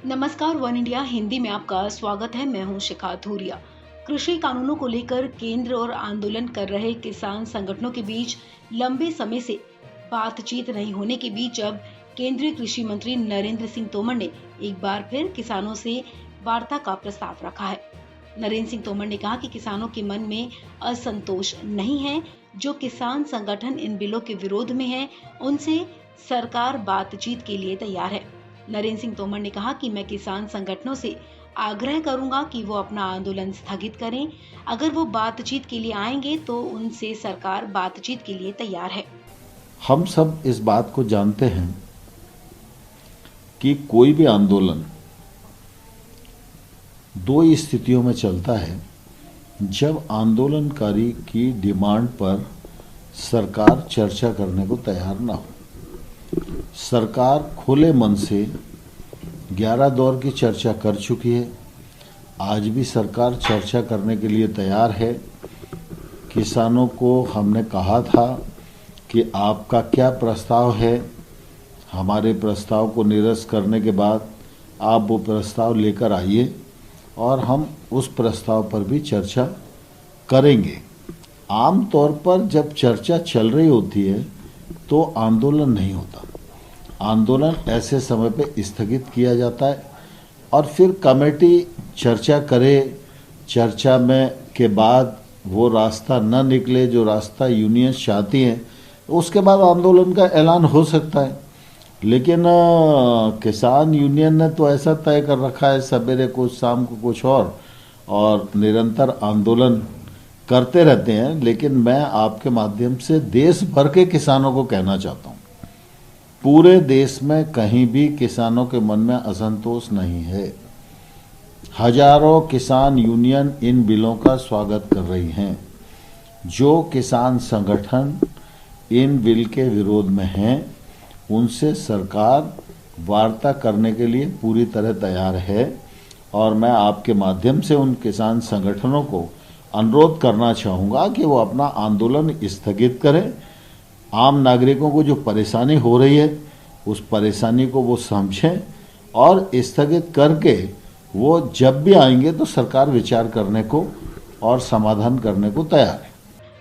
नमस्कार, one India Hindi में आपका स्वागत है। मैं हूं शिखा धूरिया। कृषि कानूनों को लेकर केंद्र और आंदोलन कर रहे किसान संगठनों के बीच लंबे समय से बातचीत नहीं होने के बीच अब केंद्रीय कृषि मंत्री नरेंद्र सिंह तोमर ने एक बार फिर किसानों से वार्ता का प्रस्ताव रखा है। नरेंद्र सिंह तोमर ने कहा कि किसानों के मन में असंतोष नहीं है। जो किसान संगठन इन बिलों के विरोध में है, उनसे सरकार बातचीत के लिए तैयार है। नरेंद्र सिंह तोमर ने कहा कि मैं किसान संगठनों से आग्रह करूंगा कि वो अपना आंदोलन स्थगित करें। अगर वो बातचीत के लिए आएंगे तो उनसे सरकार बातचीत के लिए तैयार है। हम सब इस बात को जानते हैं कि कोई भी आंदोलन दो स्थितियों में चलता है। जब आंदोलनकारी की डिमांड पर सरकार चर्चा करने को तैयार ना हो। सरकार खुले मन से 11 दौर की चर्चा कर चुकी है। आज भी सरकार चर्चा करने के लिए तैयार है। किसानों को हमने कहा था कि आपका क्या प्रस्ताव है। हमारे प्रस्ताव को निरस्त करने के बाद आप वो प्रस्ताव लेकर आइए और हम उस प्रस्ताव पर भी चर्चा करेंगे। आम तौर पर जब चर्चा चल रही होती है तो आंदोलन नहीं होता। आंदोलन ऐसे समय पे स्थगित किया जाता है और फिर कमेटी चर्चा करे। चर्चा में के बाद वो रास्ता न निकले जो रास्ता यूनियन चाहती हैं, उसके बाद आंदोलन का ऐलान हो सकता है। लेकिन किसान यूनियन ने तो ऐसा तय कर रखा है, सवेरे कुछ शाम को कुछ और निरंतर आंदोलन करते रहते हैं। लेकिन मैं आपके माध्यम से देश भर के किसानों को कहना चाहता हूँ, पूरे देश में कहीं भी किसानों के मन में असंतोष नहीं है। हजारों किसान यूनियन इन बिलों का स्वागत कर रही हैं। जो किसान संगठन इन बिल के विरोध में हैं, उनसे सरकार वार्ता करने के लिए पूरी तरह तैयार है। और मैं आपके माध्यम से उन किसान संगठनों को अनुरोध करना चाहूँगा कि वो अपना आंदोलन स्थगित करें। आम नागरिकों को जो परेशानी हो रही है, उस परेशानी को वो समझें और स्थगित करके वो जब भी आएंगे तो सरकार विचार करने को और समाधान करने को तैयार है।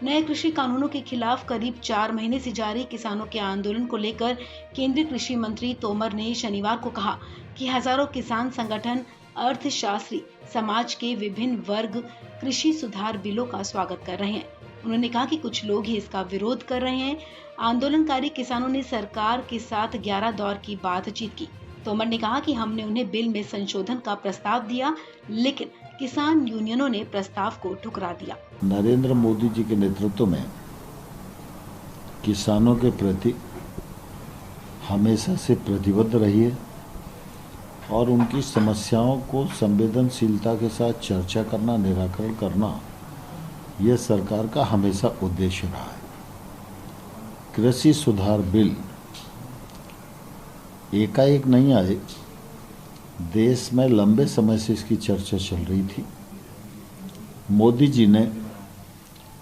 नए कृषि कानूनों के खिलाफ करीब 4 महीने से जारी किसानों के आंदोलन को लेकर केंद्रीय कृषि मंत्री तोमर ने शनिवार को कहा कि हजारों किसान संगठन, अर्थशास्त्री, समाज के विभिन्न वर्ग कृषि सुधार बिलों का स्वागत कर रहे हैं। उन्होंने कहा कि कुछ लोग ही इसका विरोध कर रहे हैं। आंदोलनकारी किसानों ने सरकार के साथ 11 दौर की बातचीत की। तोमर ने कहा कि हमने उन्हें बिल में संशोधन का प्रस्ताव दिया, लेकिन किसान यूनियनों ने प्रस्ताव को ठुकरा दिया। नरेंद्र मोदी जी के नेतृत्व में किसानों के प्रति हमेशा से प्रतिबद्ध रही है और उनकी समस्याओं को संवेदनशीलता के साथ चर्चा करना, निराकरण करना, यह सरकार का हमेशा उद्देश्य रहा है। कृषि सुधार बिल एकाएक नहीं आए। देश में लंबे समय से इसकी चर्चा चल रही थी। मोदी जी ने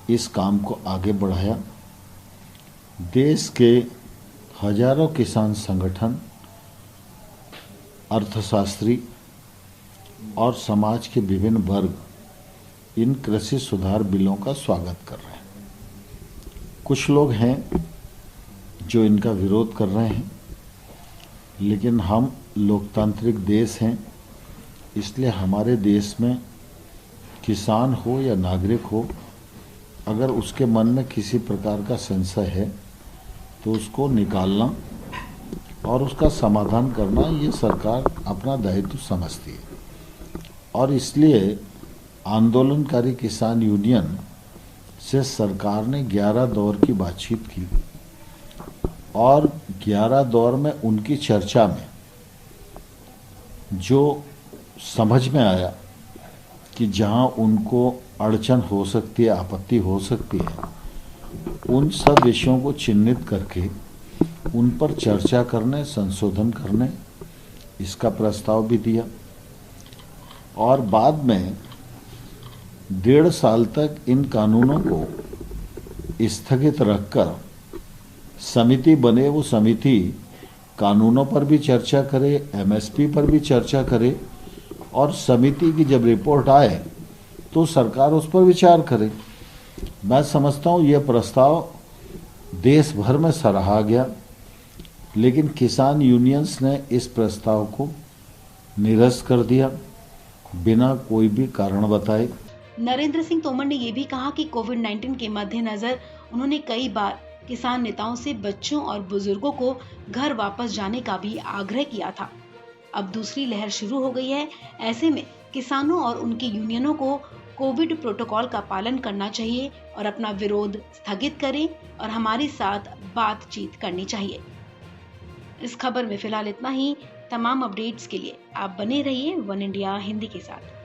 इस काम को आगे बढ़ाया। देश के हजारों किसान संगठन, अर्थशास्त्री और समाज के विभिन्न वर्ग इन कृषि सुधार बिलों का स्वागत कर रहे हैं। कुछ लोग हैं जो इनका विरोध कर रहे हैं, लेकिन हम लोकतांत्रिक देश हैं, इसलिए हमारे देश में किसान हो या नागरिक हो, अगर उसके मन में किसी प्रकार का संशय है तो उसको निकालना और उसका समाधान करना, ये सरकार अपना दायित्व समझती है। और इसलिए आंदोलनकारी किसान यूनियन से सरकार ने 11 दौर की बातचीत की और 11 दौर में उनकी चर्चा में जो समझ में आया कि जहां उनको अड़चन हो सकती है, आपत्ति हो सकती है, उन सब विषयों को चिन्हित करके उन पर चर्चा करने, संशोधन करने इसका प्रस्ताव भी दिया। और बाद में 1.5 साल तक इन कानूनों को स्थगित रखकर समिति बने। वो समिति कानूनों पर भी चर्चा करे, एमएसपी पर भी चर्चा करे और समिति की जब रिपोर्ट आए तो सरकार उस पर विचार करे। मैं समझता हूँ यह प्रस्ताव देश भर में सराहा गया, लेकिन किसान यूनियंस ने इस प्रस्ताव को निरस्त कर दिया बिना कोई भी कारण बताए। नरेंद्र सिंह तोमर ने ये भी कहा कि कोविड-19 के मद्देनजर उन्होंने कई बार किसान नेताओं से बच्चों और बुजुर्गों को घर वापस जाने का भी आग्रह किया था। अब दूसरी लहर शुरू हो गई है, ऐसे में किसानों और उनकी यूनियनों को कोविड प्रोटोकॉल का पालन करना चाहिए और अपना विरोध स्थगित करें और हमारे साथ बातचीत करनी चाहिए। इस खबर में फिलहाल इतना ही। तमाम अपडेट्स के लिए आप बने रहिए वन इंडिया हिंदी के साथ।